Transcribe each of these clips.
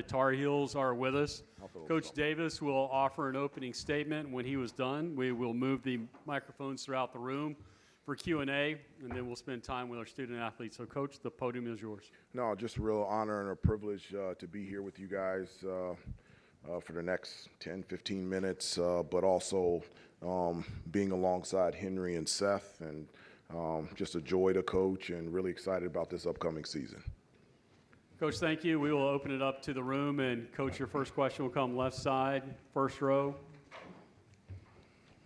Tar Heels are with us. Coach Davis will offer an opening statement. When he was done, we will move the microphones throughout the room for Q&A, and then we'll spend time with our student athletes. So, Coach, the podium is yours. No, just a real honor and a privilege to be here with you guys for the next 10, 15 minutes, but also being alongside Henry and Seth, and just a joy to coach and really excited about this upcoming season. Coach, thank you. We will open it up to the room, and Coach, your first question will come left side, first row.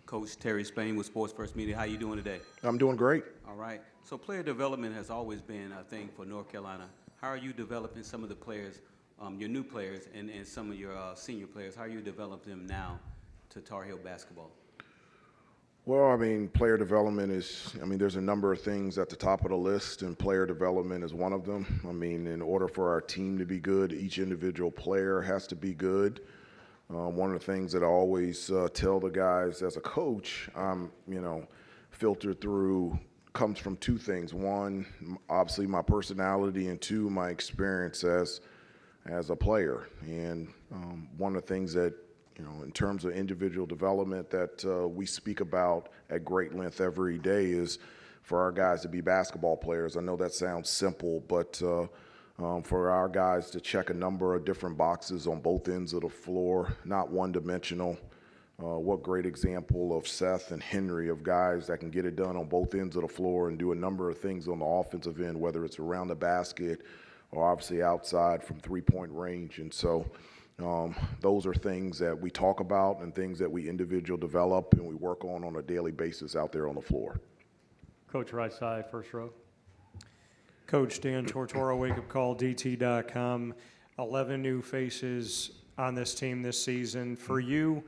Coach Terry Spain with Sports First Media. How you doing today? I'm doing great. All right. So player development has always been a thing for North Carolina. How are you developing some of the players, your new players, and some of your senior players? How are you developing them now to Tar Heel basketball? Well, I mean, player development is, there's a number of things at the top of the list, and player development is one of them. I mean, in order for our team to be good, each individual player has to be good. One of the things that I always tell the guys as a coach, filtered through, comes from two things. One, obviously my personality, and two, my experience as a player. And one of the things that, in terms of individual development that we speak about at great length every day is for our guys to be basketball players. I know that sounds simple, but for our guys to check a number of different boxes on both ends of the floor, not one-dimensional. What great example of Seth and Henry, of guys that can get it done on both ends of the floor and do a number of things on the offensive end, whether it's around the basket or obviously outside from three-point range. And so those are things that we talk about and things that we individually develop and we work on a daily basis out there on the floor. Coach, right side, first row. Coach Dan Tortora, wakeupcalldt.com. 11 new faces on this team this season. For you,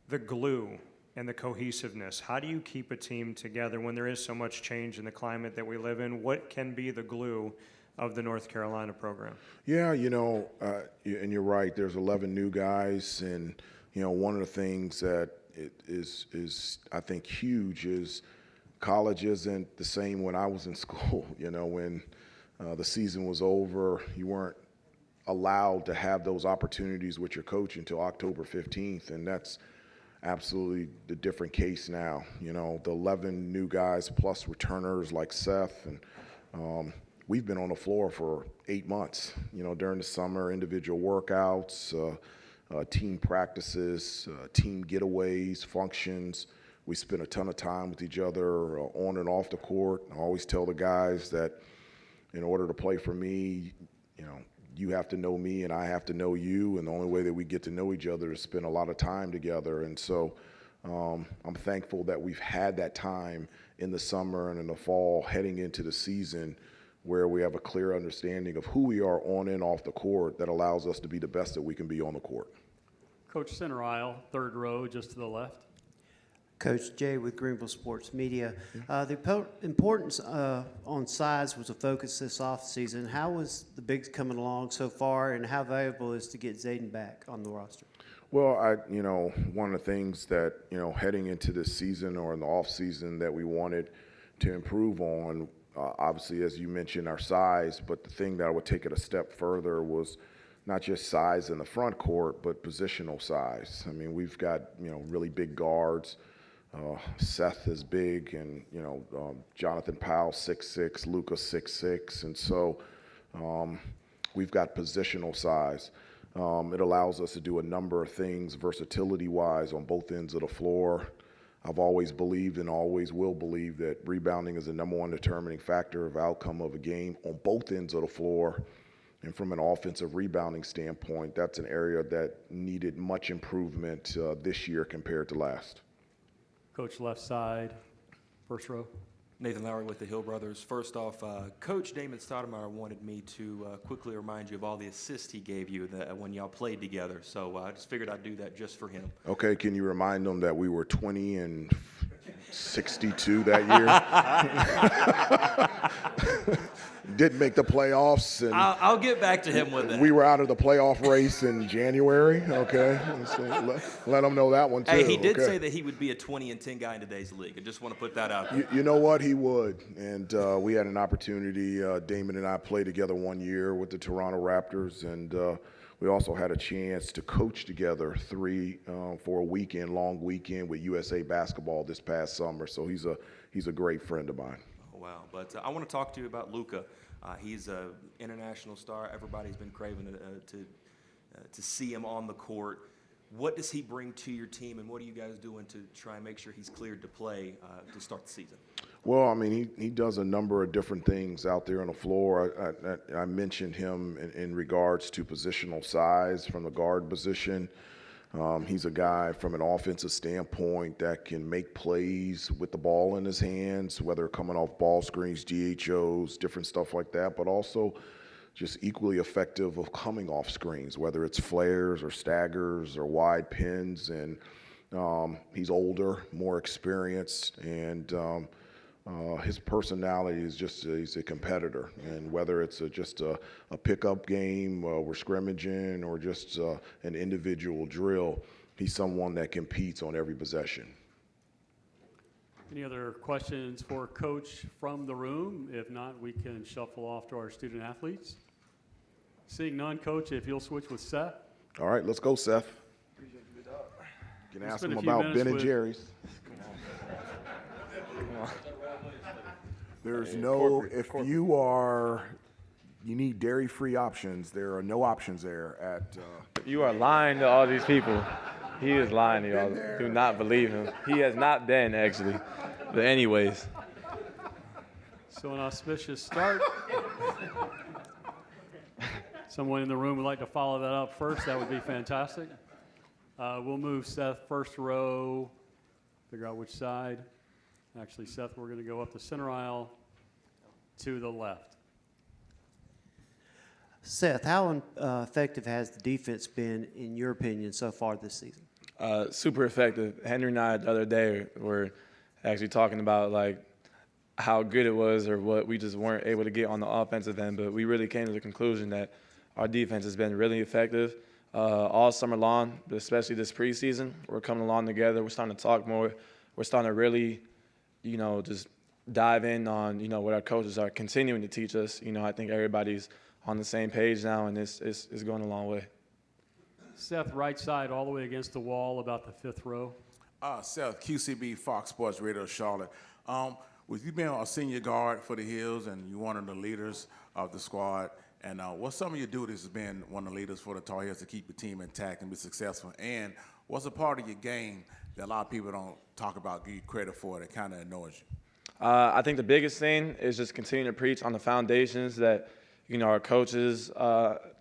the glue and the cohesiveness, how do you keep a team together when there is so much change in the climate that we live in? What can be the glue of the North Carolina program? Yeah, and you're right, there's 11 new guys, and one of the things that is I think huge is college isn't the same when I was in school. When the season was over, you weren't allowed to have those opportunities with your coach until October 15th, and that's absolutely the different case now. The 11 new guys plus returners like Seth, and we've been on the floor for 8 months, during the summer, individual workouts, team practices, team getaways, functions. We spend a ton of time with each other on and off the court. I always tell the guys that in order to play for me, you have to know me and I have to know you, and the only way that we get to know each other is spend a lot of time together. And so I'm thankful that we've had that time in the summer and in the fall heading into the season where we have a clear understanding of who we are on and off the court that allows us to be the best that we can be on the court. Coach, center aisle, third row, just to the left. Coach Jay with Greenville Sports Media. The importance on size was a focus this offseason. How was the Bigs coming along so far, and how valuable is to get Zayden back on the roster? Well, one of the things that, heading into this season or in the off season that we wanted to improve on, obviously, as you mentioned, our size, but the thing that I would take it a step further was not just size in the front court, but positional size. We've got, really big guards. Seth is big, and, Jonathan Powell, 6'6", Luka, 6'6", and so we've got positional size. It allows us to do a number of things versatility-wise on both ends of the floor. I've always believed and always will believe that rebounding is the number one determining factor of outcome of a game on both ends of the floor. And from an offensive rebounding standpoint, that's an area that needed much improvement this year compared to last. Coach, left side, first row. Nathan Lowry with the Hill Brothers. First off, Coach Damon Stoudemire wanted me to quickly remind you of all the assists he gave you when y'all played together. So I just figured I'd do that just for him. Okay, can you remind them that we were 20 and 62 that Didn't make the playoffs, and I'll get back to him with that. we were out of the playoff race in January. Okay, so let them know that one too. Hey, he did okay? say that he would be a 20-10 guy in today's league. I just want to put that out there. You know what? He would. And we had an opportunity. Damon and I played together 1 year with the Toronto Raptors, and we also had a chance to coach together for a long weekend with USA Basketball this past summer. So he's a great friend of mine. Oh, wow. But I want to talk to you about Luka. He's an international star. Everybody's been craving to see him on the court. What does he bring to your team, and what are you guys doing to try and make sure he's cleared to play to start the season? Well, I mean, he does a number of different things out there on the floor. I mentioned him in regards to positional size from the guard position. He's a guy from an offensive standpoint that can make plays with the ball in his hands, whether coming off ball screens, GHOs, different stuff like that, but also just equally effective of coming off screens, whether it's flares or staggers or wide pins. And he's older, more experienced, and his personality is he's a competitor. And whether it's just a pickup game, we're scrimmaging, or just an individual drill, he's someone that competes on every possession. Any other questions for Coach from the room? If not, we can shuffle off to our student athletes. Seeing none, Coach, if you'll switch with Seth. All right, let's go, Seth. You can ask him about Ben and Jerry's. There's if you need dairy-free options, there are no options there at. You are lying to all these people. He is lying to y'all. Do not believe him. He has not been, actually. But anyways. So an auspicious start. Someone in the room would like to follow that up first. That would be fantastic. We'll move Seth first row, figure out which side. Actually, Seth, we're going to go up the center aisle to the left. Seth, how effective has the defense been, in your opinion, so far this season? Super effective. Henry and I the other day were actually talking about like how good it was or what we just weren't able to get on the offensive end, but we really came to the conclusion that our defense has been really effective all summer long, but especially this preseason. We're coming along together. We're starting to talk more. We're starting to really, just dive in on, what our coaches are continuing to teach us. I think everybody's on the same page now, and it's going a long way. Seth, right side all the way against the wall, about the fifth row. Seth, QCB, Fox Sports Radio, Charlotte. With you being a senior guard for the Hills and you're one of the leaders of the squad, and what's some of your duties as being one of the leaders for the Tar Heels to keep your team intact and be successful? And what's a part of your game that a lot of people don't talk about, give you credit for, that kind of annoys you? I think the biggest thing is just continuing to preach on the foundations that, our coaches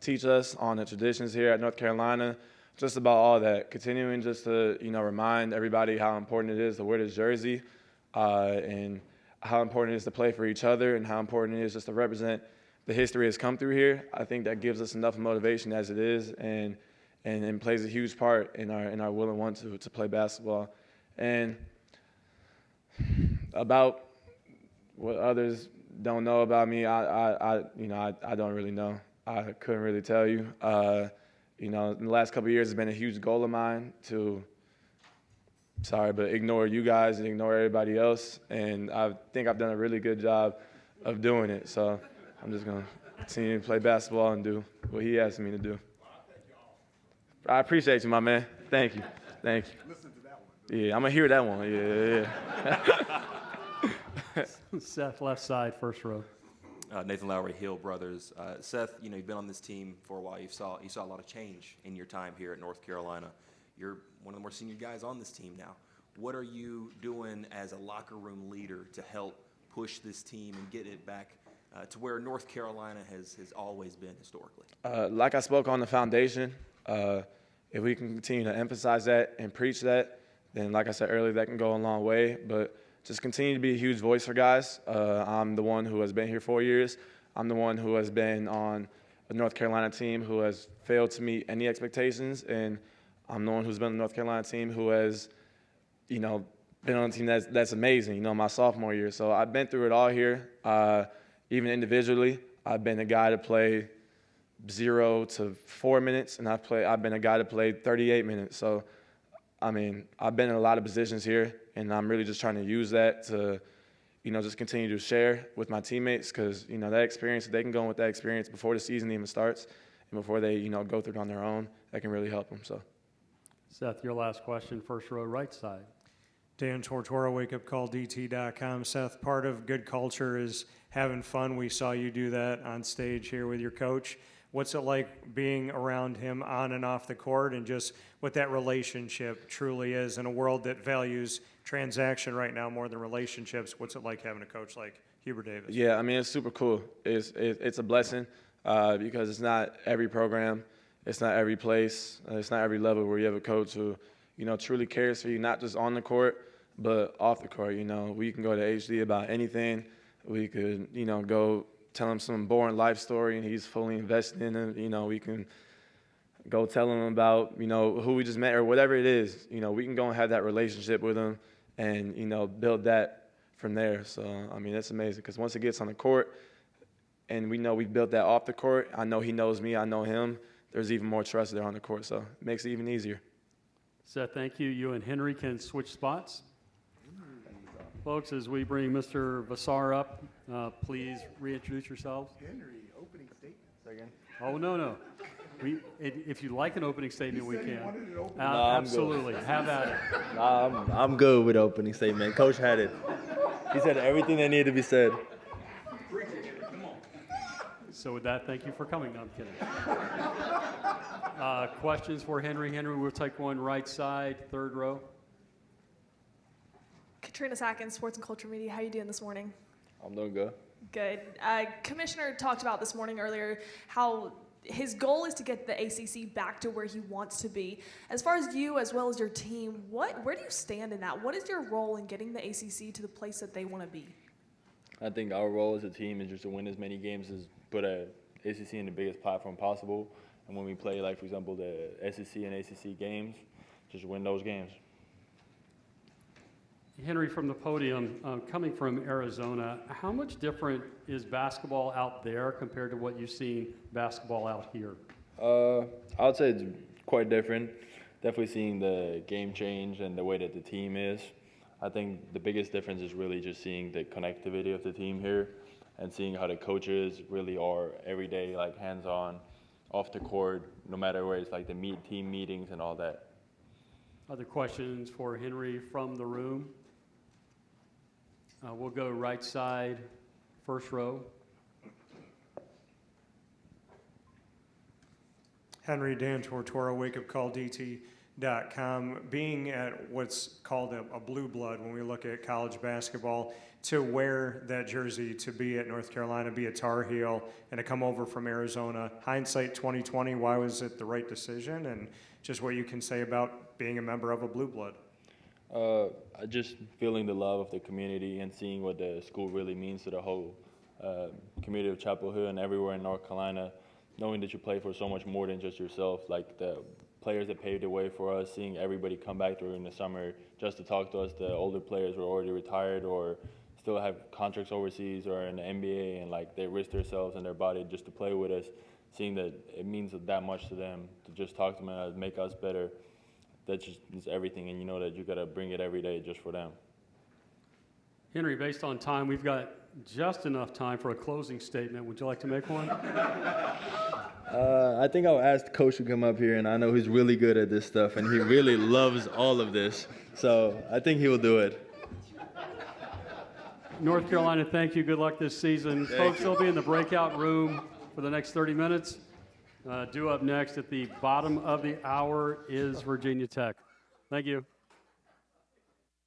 teach us, on the traditions here at North Carolina, just about all that. Continuing just to, remind everybody how important it is to wear this jersey and how important it is to play for each other and how important it is just to represent the history that's come through here. I think that gives us enough motivation as it is and plays a huge part in our will and want to play basketball. And about what others don't know about me, I don't really know. I couldn't really tell you. In the last couple of years, it's been a huge goal of mine to, ignore you guys and ignore everybody else. And I think I've done a really good job of doing it. So I'm just going to continue to play basketball and do what he asked me to do. I appreciate you, my man. Thank you. Thank you. Listen to that one. Yeah, I'm going to hear that one. Yeah. Seth, left side, first row. Nathan Lowry, Hill Brothers. Seth, you've been on this team for a while. You saw a lot of change in your time here at North Carolina. You're one of the more senior guys on this team now. What are you doing as a locker room leader to help push this team and get it back to where North Carolina has always been historically? Like I spoke on the foundation, if we can continue to emphasize that and preach that, then like I said earlier, that can go a long way. But just continue to be a huge voice for guys. I'm the one who has been here 4 years. I'm the one who has been on a North Carolina team who has failed to meet any expectations, and I'm the one who's been on the North Carolina team who has, been on a team that's amazing, my sophomore year. So I've been through it all here. even individually, I've been a guy to play 0 to 4 minutes, and I've been a guy to play 38 minutes. So, I mean, I've been in a lot of positions here, and I'm really just trying to use that to, just continue to share with my teammates because, that experience, they can go in with that experience before the season even starts and before they, go through it on their own. That can really help them. So, Seth, your last question, first row, right side. Dan Tortora, wakeupcalldt.com. Seth, part of good culture is having fun. We saw you do that on stage here with your coach. What's it like being around him on and off the court and just what that relationship truly is in a world that values transaction right now more than relationships? What's it like having a coach like Hubert Davis? yeah, I mean, it's super cool. It's a blessing because it's not every program, it's not every place, it's not every level where you have a coach who, truly cares for you, not just on the court, but off the court. We can go to HD about anything. We could, go tell him some boring life story, and he's fully invested in it. We can go tell him about, who we just met or whatever it is. We can go and have that relationship with him and, build that from there. So, I mean, that's amazing because once it gets on the court and we know we built that off the court, I know he knows me, I know him, there's even more trust there on the court. So it makes it even easier. Seth, thank you. You and Henry can switch spots. Folks, as we bring Mr. Vassar up, please reintroduce yourselves. Henry, opening statement. Oh, no. If you'd like an opening statement, we can. I'm good. Absolutely. Have at it. I'm good with the opening statement. Coach had it. He said everything that needed to be said. So with that, thank you for coming. No, I'm kidding. Questions for Henry? Henry, we'll take one right side, third row. Katrina Sackins, Sports and Culture Media. How you doing this morning? I'm doing good. Good. Commissioner talked about this morning earlier how his goal is to get the ACC back to where he wants to be. As far as you, as well as your team, where do you stand in that? What is your role in getting the ACC to the place that they want to be? I think our role as a team is just to win as many games as put a ACC in the biggest platform possible. And when we play, like, for example, the SEC and ACC games, just win those games. Henry, from the podium, coming from Arizona, how much different is basketball out there compared to what you've seen basketball out here? I would say it's quite different. Definitely seeing the game change and the way that the team is. I think the biggest difference is really just seeing the connectivity of the team here and seeing how the coaches really are every day, like hands-on, off the court, no matter where it's like the team meetings and all that. Other questions for Henry from the room? We'll go right side, first row. Henry, Dan Tortora, wakeupcalldt.com. Being at what's called a blue blood when we look at college basketball, to wear that jersey, to be at North Carolina, be a Tar Heel, and to come over from Arizona, hindsight 2020, why was it the right decision? And just what you can say about being a member of a blue blood. Just feeling the love of the community and seeing what the school really means to the whole community of Chapel Hill and everywhere in North Carolina, knowing that you play for so much more than just yourself, like the players that paved the way for us, seeing everybody come back during the summer just to talk to us. The older players were already retired or still have contracts overseas or in the NBA, and like they risk themselves and their body just to play with us, seeing that it means that much to them to just talk to them and make us better. That just is everything, and you know that you got to bring it every day just for them. Henry, based on time, we've got just enough time for a closing statement. Would you like to make one? I think I'll ask the coach to come up here, and I know he's really good at this stuff, and he really loves all of this. So I think he will do it. North Carolina, thank you. Good luck this season. Folks, they'll be in the breakout room for the next 30 minutes. Due up next at the bottom of the hour is Virginia Tech. Thank you.